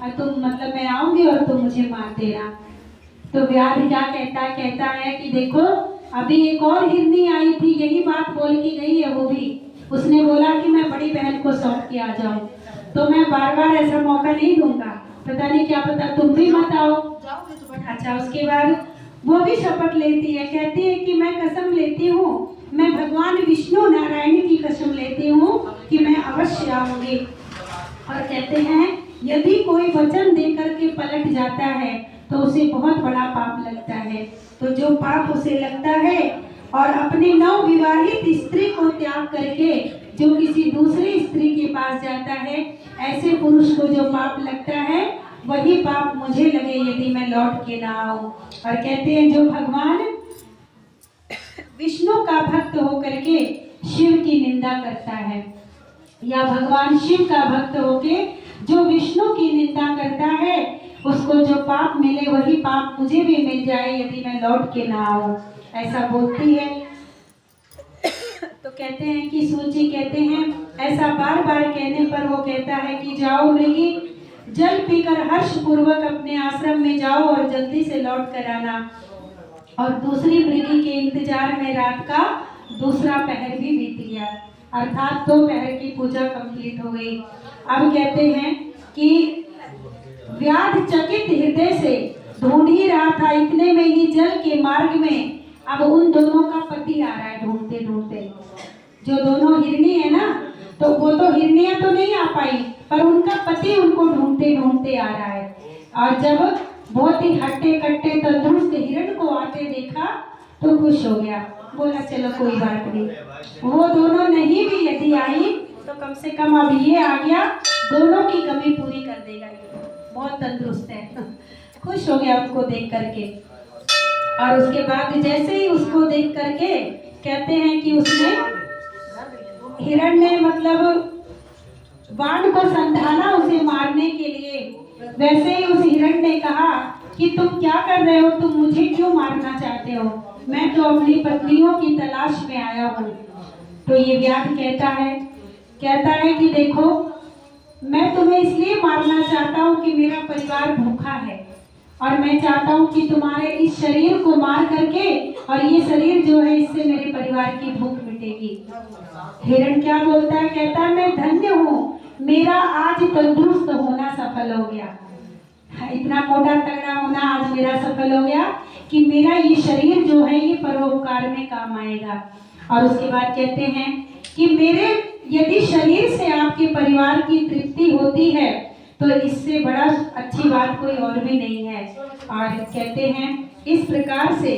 और तुम मतलब मैं आऊंगी और तुम मुझे मार देना। तो व्याध क्या कहता है कि देखो अभी एक और हिरनी आई थी, यही बात बोल के गई है वो भी। उसने बोला कि मैं बड़ी बहन को सौंप के आ जाऊं, तो मैं बार बार ऐसा मौका नहीं दूंगा, पता नहीं क्या पता तुम भी मत आओ। अच्छा, उसके बाद वो भी शपथ लेती है, कहती है कि मैं कसम लेती हूँ, मैं भगवान विष्णु नारायण की कसम लेती हूँ कि मैं अवश्य आऊंगी। और कहते हैं यदि कोई वचन देकर के पलट जाता है तो उसे बहुत बड़ा पाप लगता है। तो जो पाप उसे लगता है और अपनी नवविवाहित स्त्री को त्याग करके जो किसी दूसरी स्त्री के पास जाता है, ऐसे पुरुष को जो पाप लगता है वही पाप मुझे लगे यदि मैं लौट के ना आऊं। और कहते हैं जो भगवान विष्णु का भक्त होकर के शिव की निंदा करता है, या भगवान शिव का भक्त होके जो विष्णु की निंदा करता है, उसको जो पाप मिले वही पाप मुझे भी मिल जाए यदि मैं लौट के ना आऊं, ऐसा बोलती है। तो कहते हैं कि सूची कहते हैं ऐसा बार बार कहने पर वो कहता है कि जाओ मृगी, जल पीकर हर्ष पूर्वक अपने आश्रम में जाओ और जल्दी से लौट कर आना। और दूसरी मृगी के इंतजार में रात का दूसरा पहर भी बीत गया, अर्थात 2 पहर की पूजा कंप्लीट हो गई। अब कहते हैं कि व्याध चकित हृदय से ढूंढ ही रहा था, इतने में ही जल के मार्ग में अब उन दोनों का पति आ रहा है ढूंढते ढूंढते। जो दोनों हिरनी है ना, तो वो तो हिरनियां तो नहीं आ पाई, पर उनका पति उनको ढूंढते ढूंढते आ रहा है। और जब बहुत ही हट्टे कट्टे तंदुरुस्त हिरण को आते देखा तो खुश हो गया, बोला चलो कोई बात नहीं, वो दोनों नहीं भी यदि आई तो कम से कम अब ये आ गया, दोनों की कमी पूरी कर देगा, ये बहुत तंदुरुस्त है। खुश हो गया उसको देख करके। और उसके बाद जैसे ही उसको देख करके कहते हैं कि उसने हिरण ने मतलब बाण को संधाना उसे मारने के लिए, वैसे ही उस हिरण ने कहा कि तुम क्या कर रहे हो, तुम मुझे क्यों मारना चाहते हो, मैं तो अपनी पत्नियों की तलाश में आया हूँ। तो ये व्याध कहता है कि देखो मैं तुम्हें इसलिए मारना चाहता हूँ कि मेरा परिवार भूखा है और मैं चाहता हूँ कि तुम्हारे इस शरीर को मार करके, और ये शरीर जो है इससे मेरे परिवार की भूख मिटेगी। हिरण क्या बोलता है, कहता है मैं धन्य हूँ, मेरा आज तंदुरुस्त होना सफल हो गया, इतना मोटा तगड़ा होना आज मेरा सफल हो गया कि मेरा ये शरीर जो है ये परोपकार में काम आएगा। और उसके बाद कहते हैं कि मेरे यदि शरीर से आपके परिवार की तृप्ति होती है तो इससे बड़ा अच्छी बात कोई और भी नहीं है। और कहते हैं इस प्रकार से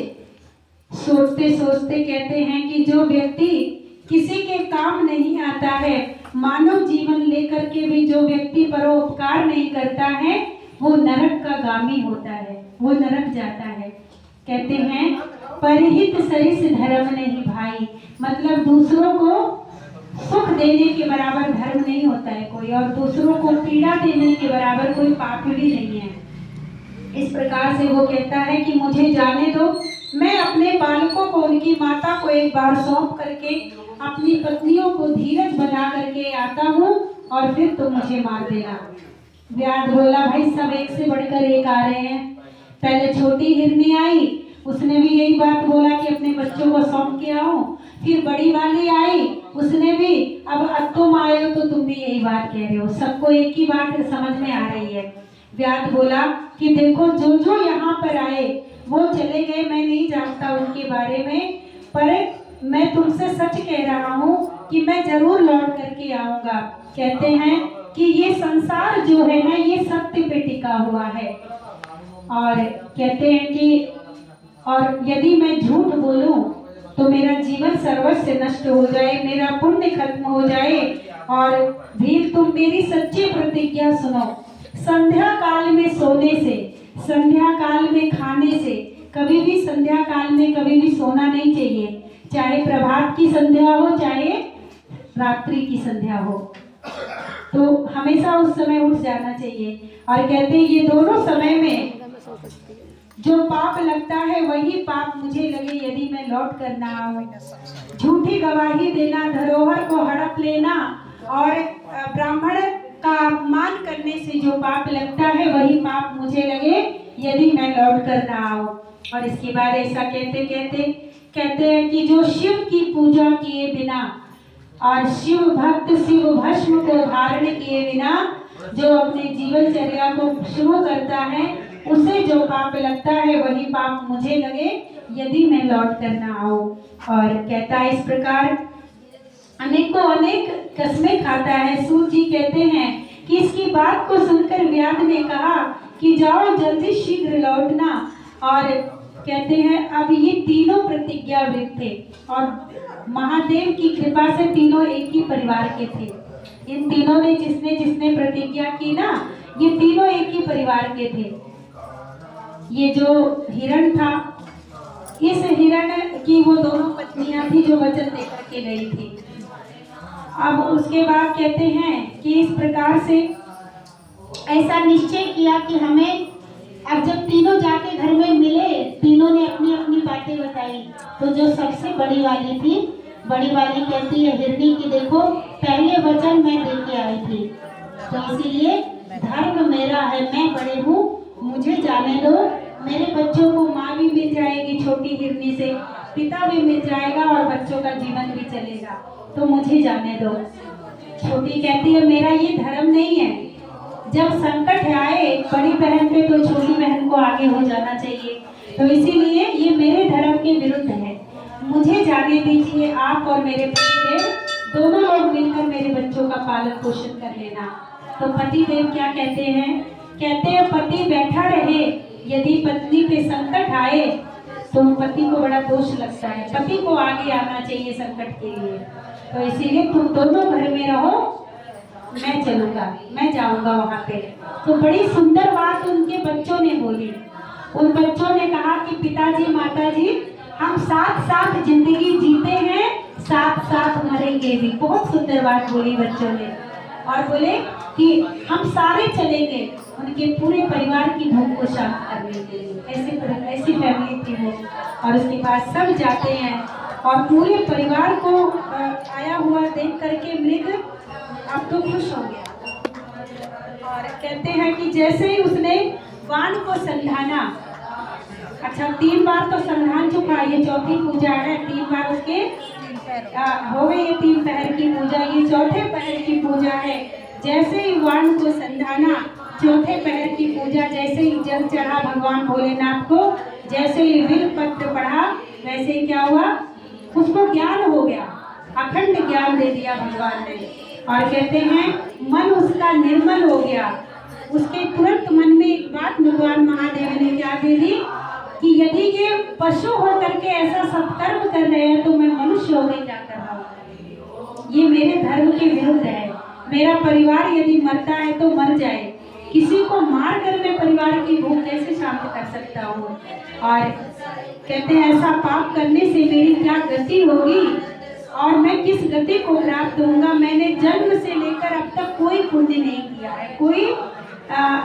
सोचते सोचते कहते हैं कि जो व्यक्ति किसी के काम नहीं आता है, मानव जीवन लेकर के भी जो व्यक्ति परोपकार नहीं करता है, वो नरक का गामी होता है, वो नरक जाता है। कहते हैं परहित सरिस धर्म नहीं भाई, मतलब दूसरों को सुख देने के बराबर धर्म नहीं होता है कोई, और दूसरों को पीड़ा देने के बराबर कोई पाप भी नहीं है। इस प्रकार से वो कहता है कि मुझे जाने दो, मैं अपने बालकों को उनकी माता को एक बार सौंप करके अपनी पत्नियों को धीरज बना करके आता हूँ और फिर तुम मुझे मार देना। व्याध बोला भाई सब एक से बढ़कर एक आ रहे हैं। पहले छोटी हिरनी आई, उसने भी यही बात बोला कि अपने बच्चों को सौंप के आओ। फिर बड़ी वाली आई, उसने भी, अब तुम आए हो तो तुम भी यही बात कह रहे हो, सबको एक ही बात समझ में आ रही है। व्याध बोला कि देखो जो जो यहाँ पर आए वो चले गए, मैं नहीं जानता उनके बारे में, पर मैं तुमसे सच कह रहा हूँ कि मैं जरूर लौट करके आऊंगा। कहते हैं कि ये संसार जो है ना ये सत्य पे टिका हुआ है, और कहते हैं कि और यदि मैं झूठ बोलूं तो मेरा जीवन सर्वस्व नष्ट हो जाए, मेरा पुण्य खत्म हो जाए। और भी तुम मेरी सच्ची प्रतिज्ञा सुनो, संध्या काल में सोने से, संध्या काल में खाने से, कभी भी संध्या काल में कभी भी सोना नहीं चाहिए, चाहे प्रभात की संध्या हो चाहे रात्रि की संध्या हो, तो हमेशा उस समय उठ जाना चाहिए। और कहते हैं ये दोनों समय में जो पाप लगता है वही पाप मुझे लगे यदि मैं लौट कर ना आऊं। झूठी गवाही देना, धरोहर को हड़प लेना और ब्राह्मण का अपमान करने से जो पाप लगता है वही पाप मुझे लगे यदि मैं लौट कर ना आऊं। और इसके बाद ऐसा कहते हैं कि जो शिव की पूजा किए बिना और शिव भक्त शिव भस्म को धारण किए बिना जो अपने जीवनचर्या को शुरू करता है उसे जो पाप लगता है वही पाप मुझे लगे यदि मैं लौट कर ना आऊं। और कहता है इस प्रकार अनेक कस्में खाता है। सूत जी कहते हैं कि इसकी बात को सुनकर व्याध ने कहा कि जाओ जल्दी शीघ्र लौटना। और कहते हैं अब ये तीनों प्रतिज्ञाबद्ध थे और महादेव की कृपा से तीनों एक ही परिवार के थे। इन तीनों ने जिसने प्रतिज्ञा की ना ये तीनों एक ही परिवार के थे। ये जो हिरण था इस हिरण की वो दोनों पत्नियां थी जो वचन देकर के गई थी। अब उसके बाद कहते हैं कि इस प्रकार से ऐसा निश्चय किया कि हमें अब जब तीनों जाके घर में मिले तीनों ने अपनी अपनी बातें बताई। तो जो सबसे बड़ी वाली थी बड़ी वाली कहती है हिरनी की देखो पहले वचन मैं देके आई थी तो इसीलिए धर्म मेरा है, मैं बड़े हूँ मुझे जाने दो। मेरे बच्चों को माँ भी मिल जाएगी छोटी हिरनी से, पिता भी मिल जाएगा और बच्चों का जीवन भी चलेगा, तो मुझे जाने दो। छोटी कहती है मेरा ये धर्म नहीं है, जब संकट आए बड़ी बहन पे तो छोटी बहन को आगे हो जाना चाहिए, तो इसीलिए ये मेरे धर्म के विरुद्ध है, मुझे जाने दीजिए। आप और मेरे पतिदेव दोनों लोग मिलकर मेरे बच्चों का पालन पोषण कर लेना। तो पतिदेव क्या कहते हैं पति बैठा रहे, यदि पत्नी पे संकट आए तो पति को बड़ा दोष लगता है, पति को आगे आना चाहिए संकट के लिए। तो इसीलिए तुम दोनों घर में रहो, मैं चलूंगा, मैं जाऊंगा वहां पे। तो बड़ी सुंदर बात उनके बच्चों ने बोली। उन बच्चों ने कहा कि पिताजी माताजी हम साथ साथ जिंदगी जीते हैं, साथ साथ मरेंगे भी। बहुत सुंदर बात बोली बच्चों ने। और बोले कि हम सारे चलेंगे उनके पूरे परिवार की भूख को शांत करने के लिए। ऐसी फैमिली थी वो। और उसके बाद सब जाते हैं और पूरे परिवार को आया हुआ देख करके मृग अब तो खुश हो गया। और कहते हैं कि जैसे ही उसने वान को संधाना, अच्छा 3 बार तो संधान चुका, ये चौथी पूजा है, 3 बार उसके हो गई ये 3 पहर की पूजा, ये चौथे पहर की पूजा है। जैसे ही वान को संधाना, चौथे पहर की पूजा, जैसे ही जल चढ़ा भगवान भोलेनाथ को, जैसे ही बिल पत्र पढ़ा वैसे ही क्या हुआ उसको ज्ञान हो गया, अखंड ज्ञान दे दिया भगवान ने। और कहते हैं मन उसका निर्मल हो गया। उसके तुरंत मन में एक बात भगवान महादेव ने क्या दे दी कि यदि ये पशु होकर के ऐसा सत्कर्म कर रहे हैं तो मैं मनुष्य होकर क्या कर रहा हूँ, ये मेरे धर्म के विरुद्ध है। मेरा परिवार यदि मरता है तो मर जाए, किसी को मार कर मैं परिवार की भूख कैसे शांत कर सकता हूँ। और कहते हैं ऐसा पाप करने से मेरी क्या गति होगी और मैं किस गति को प्राप्त होऊंगा। मैंने जन्म से लेकर अब तक कोई पुण्य नहीं किया है, कोई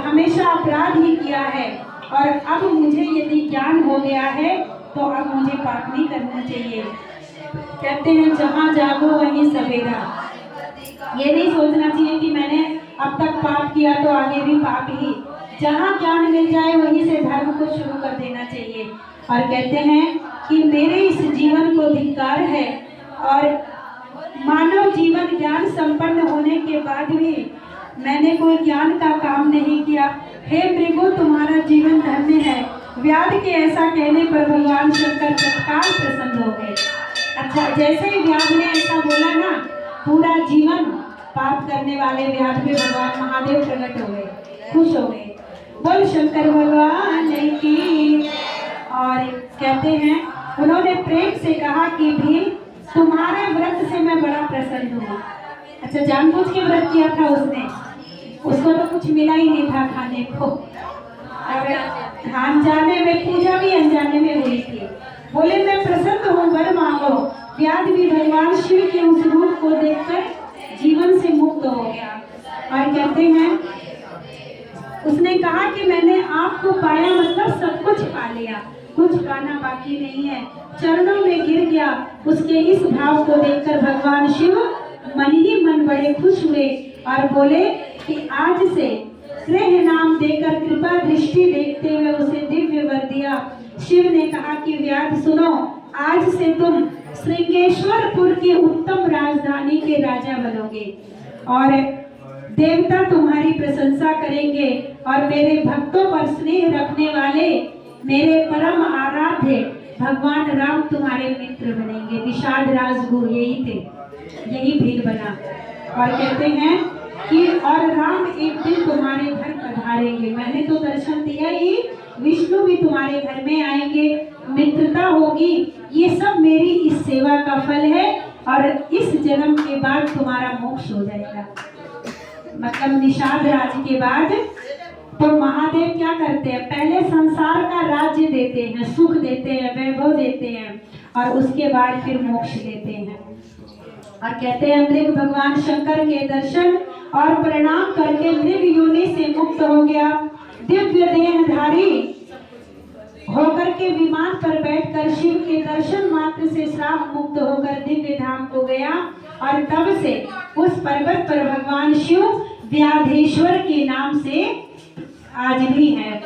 हमेशा अपराध ही किया है, और अब मुझे यदि ज्ञान हो गया है तो अब मुझे पाप नहीं करना चाहिए। कहते हैं जहाँ जागो वहीं सवेरा। ये नहीं सोचना चाहिए कि मैंने अब तक पाप किया तो आगे भी पाप ही। जहाँ ज्ञान मिल जाए वहीं से धर्म को शुरू कर देना चाहिए। और कहते हैं कि मेरे इस जीवन को धिक्कार है और मानव जीवन ज्ञान संपन्न होने के बाद भी मैंने कोई ज्ञान का काम नहीं किया। हे मृगो तुम्हारा जीवन धन्य है। व्याध के ऐसा कहने पर भगवान शंकर तत्काल प्रसन्न हो गए। अच्छा जैसे ही व्याध ने ऐसा बोला ना, पूरा जीवन पाप करने वाले व्याध पे भगवान महादेव प्रकट हो गए, खुश हो गए। बोल शंकर भगवान की। और कहते हैं उन्होंने प्रेम से कहा कि भी तुम्हारे व्रत से मैं बड़ा प्रसन्न हूँ। अच्छा जानबूझ के व्रत किया था उसने, उसको तो कुछ मिला ही नहीं था खाने को। अनजाने में पूजा भी अनजाने में हुई थी। बोले मैं प्रसन्न हूँ, वर मांगो। व्याध भी भगवान शिव के उस रूप को देखकर जीवन से मुक्त हो गया। और कहते हैं उसने कहा कि मैंने आपको पाया मतलब सब कुछ पा लिया, कुछ पाना बाकी नहीं है। चरणों में गिर गया। उसके इस भाव को देखकर भगवान शिव मन ही मन बड़े खुश हुए और बोले कि आज से गृह नाम देकर कृपा दृष्टि देखते हुए उसे दिव्य वर दिया। शिव ने कहा कि व्याध सुनो, आज से तुम श्रृंगेश्वरपुर की उत्तम राजधानी के राजा बनोगे और देवता तुम्हारी प्रशंसा करेंगे और मेरे भक्तों पर स्नेह रखने वाले मेरे परम आराध्य भगवान राम तुम्हारे मित्र बनेंगे। निषाद राजगुरु यही थे, यही भीड़ बना और कहते हैं कि और राम एक दिन तुम्हारे घर पधारेंगे। मैंने तो दर्शन दिया ही, विष्णु भी तुम्हारे घर में आएंगे, मित्रता होगी। ये सब मेरी इस सेवा का फल है और इस जन्म के बाद तुम्हारा मोक्ष हो जाएगा। मतलब निषाद राज के बाद तो महादेव क्या करते हैं, पहले संसार का राज्य देते हैं, सुख देते हैं, वैभव देते हैं और उसके बाद फिर मोक्ष देते हैं। और कहते हैं मृग भगवान शंकर के दर्शन और प्रणाम करके मृग योनि से मुक्त हो गया, दिव्य देहधारी होकर के विमान पर बैठकर शिव के दर्शन मात्र से श्राप मुक्त होकर दिव्य धाम को गया। और तब से उस पर्वत पर भगवान शिव व्याधेश्वर के नाम से आज भी है।